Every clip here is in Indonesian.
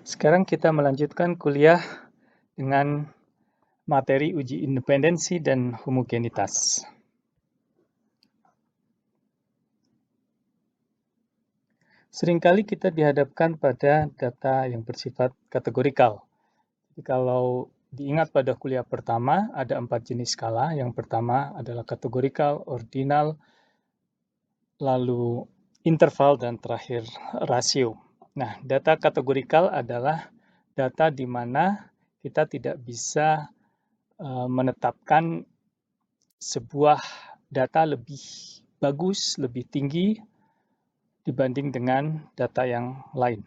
Sekarang kita melanjutkan kuliah dengan materi uji independensi dan homogenitas. Seringkali kita dihadapkan pada data yang bersifat kategorikal. Jadi kalau diingat pada kuliah pertama, ada 4 jenis skala. Yang pertama adalah kategorikal, ordinal, lalu interval, dan terakhir rasio. Nah, data kategorikal adalah data di mana kita tidak bisa menetapkan sebuah data lebih bagus, lebih tinggi dibanding dengan data yang lain.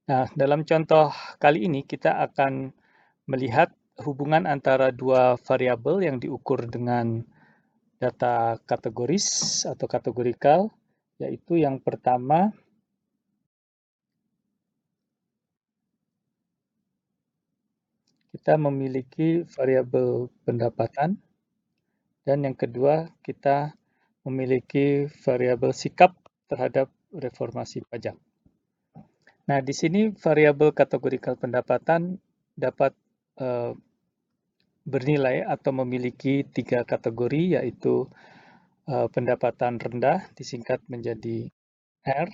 Nah, dalam contoh kali ini kita akan melihat hubungan antara dua variabel yang diukur dengan data kategoris atau kategorikal, yaitu yang pertama kita memiliki variabel pendapatan, dan yang kedua kita memiliki variabel sikap terhadap reformasi pajak. Nah, di sini variabel kategorikal pendapatan dapat bernilai atau memiliki 3 kategori, yaitu pendapatan rendah disingkat menjadi R,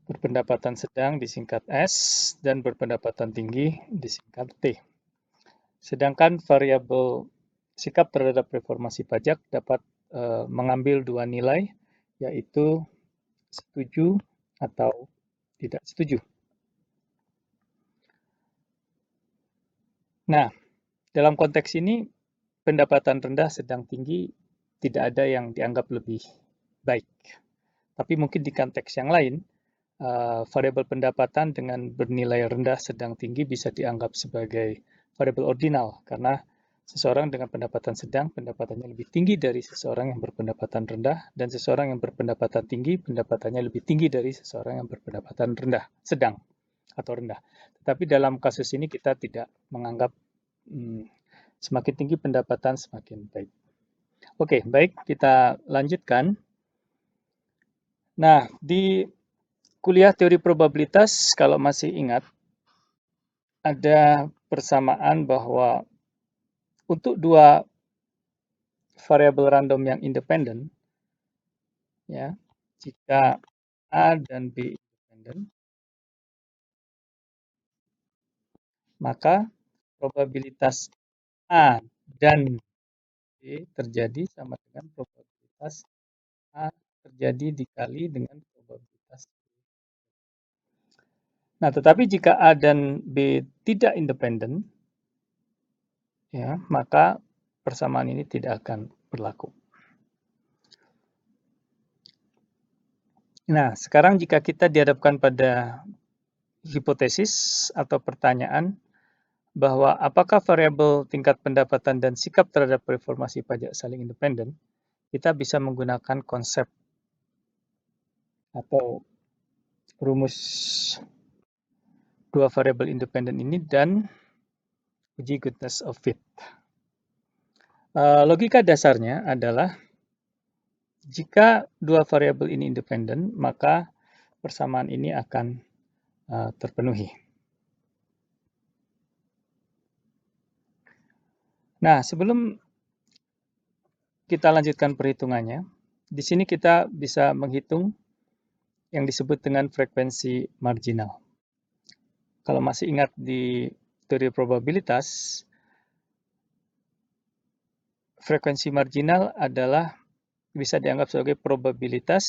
berpendapatan sedang disingkat S, dan berpendapatan tinggi disingkat T. Sedangkan variabel sikap terhadap reformasi pajak dapat mengambil dua nilai, yaitu setuju atau tidak setuju. Nah, dalam konteks ini, pendapatan rendah, sedang, tinggi tidak ada yang dianggap lebih baik. Tapi mungkin di konteks yang lain, variabel pendapatan dengan bernilai rendah, sedang, tinggi bisa dianggap sebagai variabel ordinal, karena seseorang dengan pendapatan sedang, pendapatannya lebih tinggi dari seseorang yang berpendapatan rendah, dan seseorang yang berpendapatan tinggi, pendapatannya lebih tinggi dari seseorang yang berpendapatan rendah, sedang, atau rendah. Tetapi dalam kasus ini kita tidak menganggap semakin tinggi pendapatan semakin baik. Oke, baik, kita lanjutkan. Nah, di kuliah teori probabilitas, kalau masih ingat, ada persamaan bahwa untuk dua variabel random yang independen, ya, jika A dan B independen, maka probabilitas A dan B terjadi sama dengan probabilitas A terjadi dikali dengan probabilitas B. Nah, tetapi jika A dan B tidak independen, ya, maka persamaan ini tidak akan berlaku. Nah, sekarang jika kita dihadapkan pada hipotesis atau pertanyaan bahwa apakah variabel tingkat pendapatan dan sikap terhadap reformasi pajak saling independen, kita bisa menggunakan konsep atau rumus dua variabel independen ini dan uji goodness of fit. Logika dasarnya adalah jika dua variabel ini independen, maka persamaan ini akan terpenuhi. Nah, sebelum kita lanjutkan perhitungannya, di sini kita bisa menghitung yang disebut dengan frekuensi marginal. Kalau masih ingat di teori probabilitas, frekuensi marginal adalah bisa dianggap sebagai probabilitas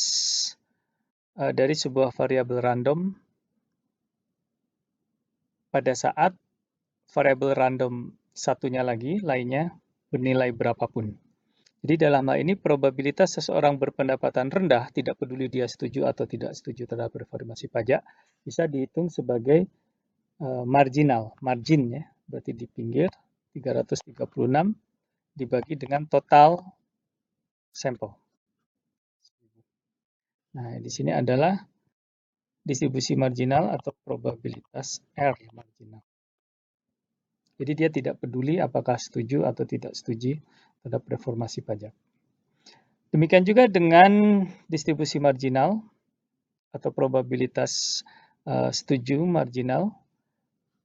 dari sebuah variabel random pada saat variabel random satunya lagi, lainnya bernilai berapapun. Jadi dalam hal ini probabilitas seseorang berpendapatan rendah, tidak peduli dia setuju atau tidak setuju terhadap reformasi pajak, bisa dihitung sebagai marginal, margin ya, berarti di pinggir 336 dibagi dengan total sampel. Nah, di sini adalah distribusi marginal atau probabilitas R marginal. Jadi dia tidak peduli apakah setuju atau tidak setuju terhadap reformasi pajak. Demikian juga dengan distribusi marginal atau probabilitas setuju marginal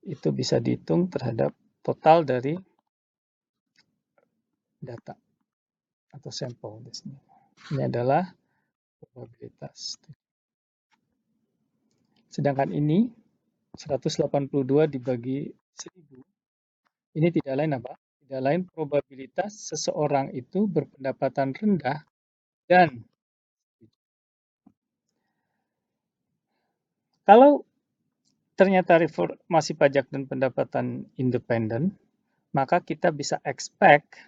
itu bisa dihitung terhadap total dari data atau sampel di sini. Ini adalah probabilitas. Sedangkan ini 182 dibagi 1000, ini tidak lain apa? Tidak lain probabilitas seseorang itu berpendapatan rendah dan kalau ternyata reformasi pajak dan pendapatan independen, maka kita bisa expect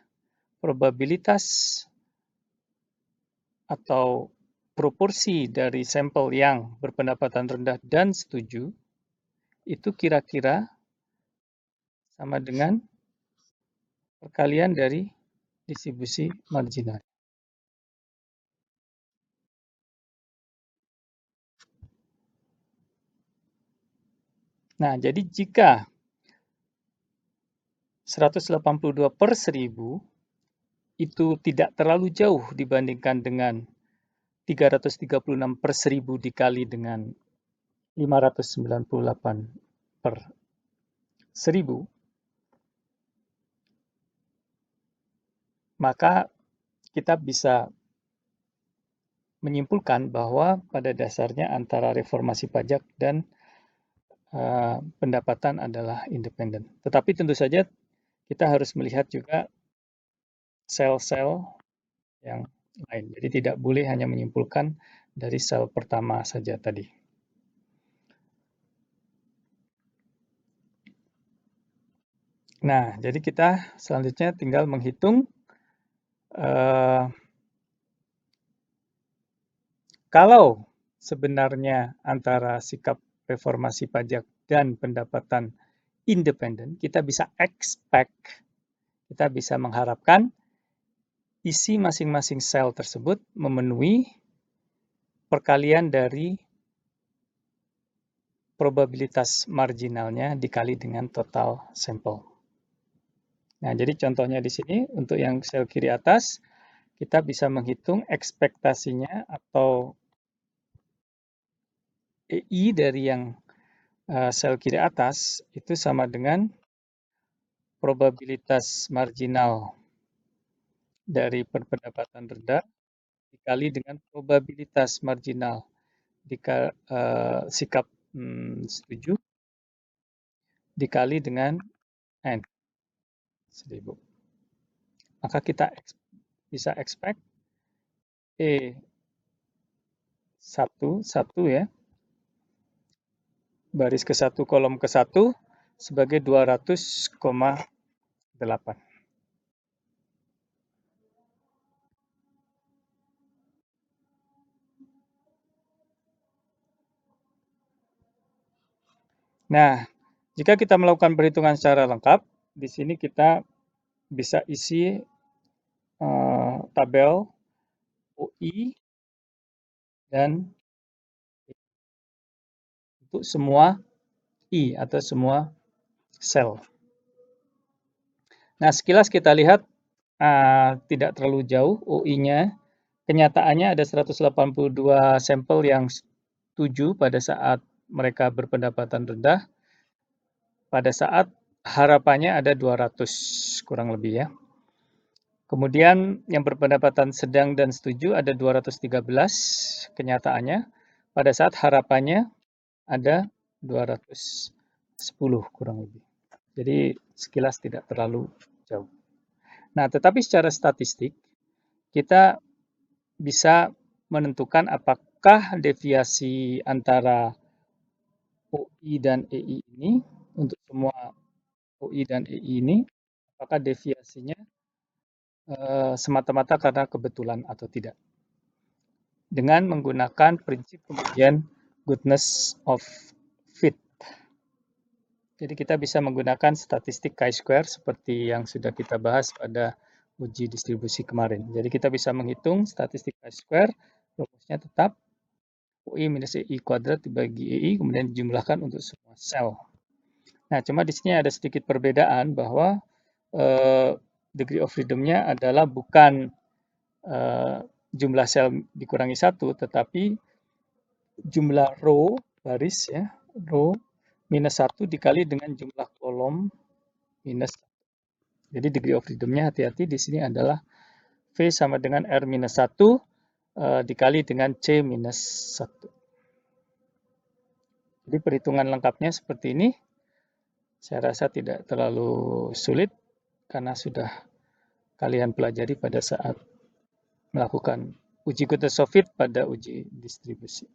probabilitas atau proporsi dari sampel yang berpendapatan rendah dan setuju itu kira-kira sama dengan perkalian dari distribusi marginal. Nah, jadi jika 182 per 1000 itu tidak terlalu jauh dibandingkan dengan 336 per 1000 dikali dengan 598 per 1000, maka kita bisa menyimpulkan bahwa pada dasarnya antara reformasi pajak dan pendapatan adalah independen. Tetapi tentu saja kita harus melihat juga sel-sel yang lain. Jadi tidak boleh hanya menyimpulkan dari sel pertama saja tadi. Nah, jadi kita selanjutnya tinggal menghitung kalau sebenarnya antara sikap reformasi pajak dan pendapatan independen, kita bisa expect, kita bisa mengharapkan isi masing-masing sel tersebut memenuhi perkalian dari probabilitas marginalnya dikali dengan total sampel. Nah, jadi contohnya di sini untuk yang sel kiri atas, kita bisa menghitung ekspektasinya atau EI dari yang sel kiri atas itu sama dengan probabilitas marginal dari pendapatan rendah dikali dengan probabilitas marginal sikap setuju dikali dengan N 1000. Maka kita bisa expect E1 ya, baris ke 1 kolom ke 1 sebagai 200,8. Nah, jika kita melakukan perhitungan secara lengkap, di sini kita bisa isi tabel UI dan untuk semua I atau semua sel. Nah, sekilas kita lihat tidak terlalu jauh UI-nya. Kenyataannya ada 182 sampel yang setuju pada saat mereka berpendapatan rendah. Pada saat harapannya ada 200 kurang lebih ya. Kemudian yang berpendapatan sedang dan setuju ada 213 kenyataannya. Pada saat harapannya ada 210 kurang lebih. Jadi sekilas tidak terlalu jauh. Nah, tetapi secara statistik kita bisa menentukan apakah deviasi antara OI dan EI ini untuk semua OI dan EI ini apakah deviasinya semata-mata karena kebetulan atau tidak. Dengan menggunakan prinsip pembagian goodness of fit. Jadi kita bisa menggunakan statistik chi-square seperti yang sudah kita bahas pada uji distribusi kemarin. Jadi kita bisa menghitung statistik chi-square, rumusnya tetap UI minus EI kuadrat dibagi EI, kemudian dijumlahkan untuk semua sel. Nah, cuma di sini ada sedikit perbedaan bahwa degree of freedom-nya adalah bukan jumlah sel dikurangi 1, tetapi jumlah row baris ya row minus 1 dikali dengan jumlah kolom minus 1. Jadi degree of freedom-nya hati-hati di sini adalah V sama dengan R minus 1 dikali dengan C minus 1. Jadi perhitungan lengkapnya seperti ini. Saya rasa tidak terlalu sulit karena sudah kalian pelajari pada saat melakukan uji Kutashov-Fit pada uji distribusi.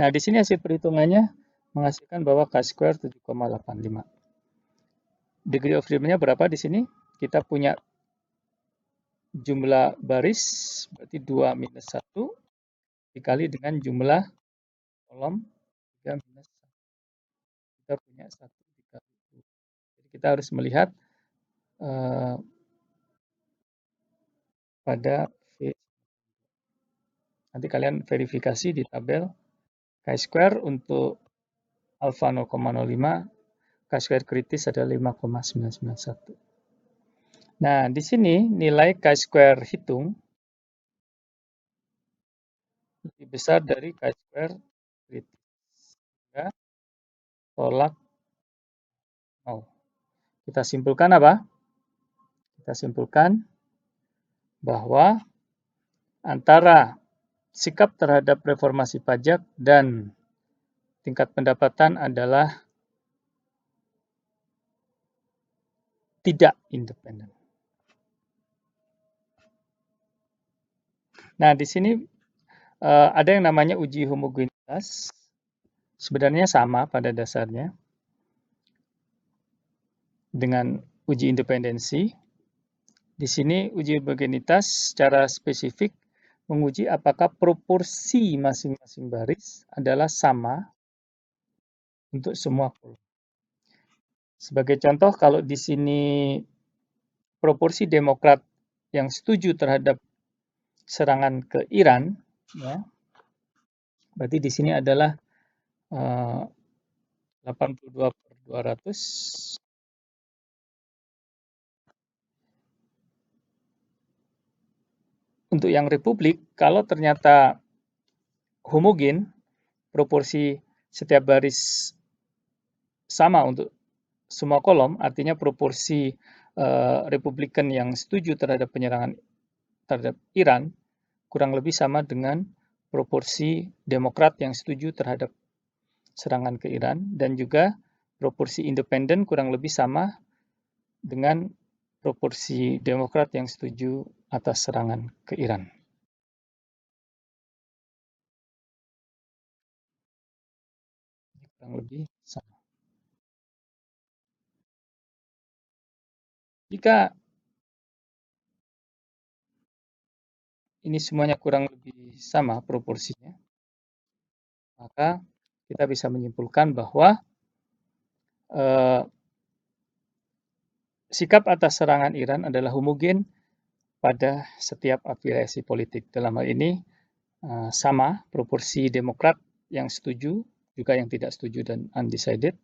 Nah, di sini hasil perhitungannya menghasilkan bahwa Chi-square 7,85. Degree of freedom-nya berapa di sini? Kita punya jumlah baris, berarti 2 minus 1, dikali dengan jumlah kolom 3 minus 1. Kita punya 1 dikali 2. Jadi kita harus melihat pada V. Nanti kalian verifikasi di tabel Chi-square untuk alfa 0,05, Chi-square kritis adalah 5,991. Nah, di sini nilai Chi-square hitung lebih besar dari Chi-square kritis. Ya, tolak 0. Kita simpulkan apa? Kita simpulkan bahwa antara sikap terhadap reformasi pajak dan tingkat pendapatan adalah tidak independen. Nah, di sini ada yang namanya uji homogenitas. Sebenarnya sama pada dasarnya dengan uji independensi. Di sini uji homogenitas secara spesifik menguji apakah proporsi masing-masing baris adalah sama untuk semua kolom. Sebagai contoh, kalau di sini proporsi Demokrat yang setuju terhadap serangan ke Iran, ya, berarti di sini adalah 82/200. Untuk yang Republik, kalau ternyata homogen, proporsi setiap baris sama untuk semua kolom, artinya proporsi Republikan yang setuju terhadap penyerangan terhadap Iran kurang lebih sama dengan proporsi Demokrat yang setuju terhadap serangan ke Iran, dan juga proporsi independen kurang lebih sama dengan proporsi Demokrat yang setuju atas serangan ke Iran. Kurang lebih sama. Jika ini semuanya kurang lebih sama proporsinya, maka kita bisa menyimpulkan bahwa sikap atas serangan Iran adalah homogen pada setiap afiliasi politik. Dalam hal ini sama proporsi Demokrat yang setuju, juga yang tidak setuju dan undecided,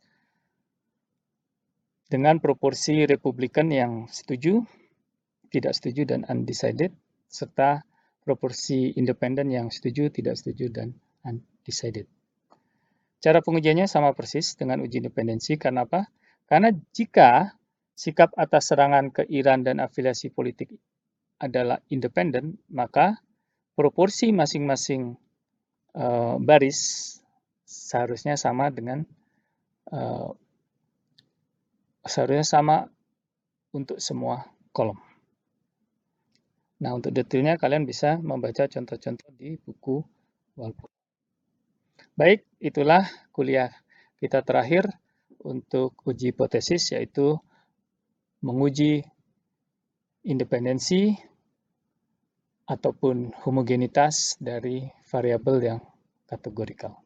dengan proporsi Republikan yang setuju, tidak setuju dan undecided, serta proporsi independen yang setuju, tidak setuju dan undecided. Cara pengujiannya sama persis dengan uji independensi. Karena apa? Karena jika sikap atas serangan ke Iran dan afiliasi politik adalah independen, maka proporsi masing-masing baris seharusnya sama dengan seharusnya sama untuk semua kolom. Nah, untuk detailnya kalian bisa membaca contoh-contoh di buku Walpole. Baik, itulah kuliah kita terakhir untuk uji hipotesis, yaitu menguji independensi ataupun homogenitas dari variabel yang kategorikal.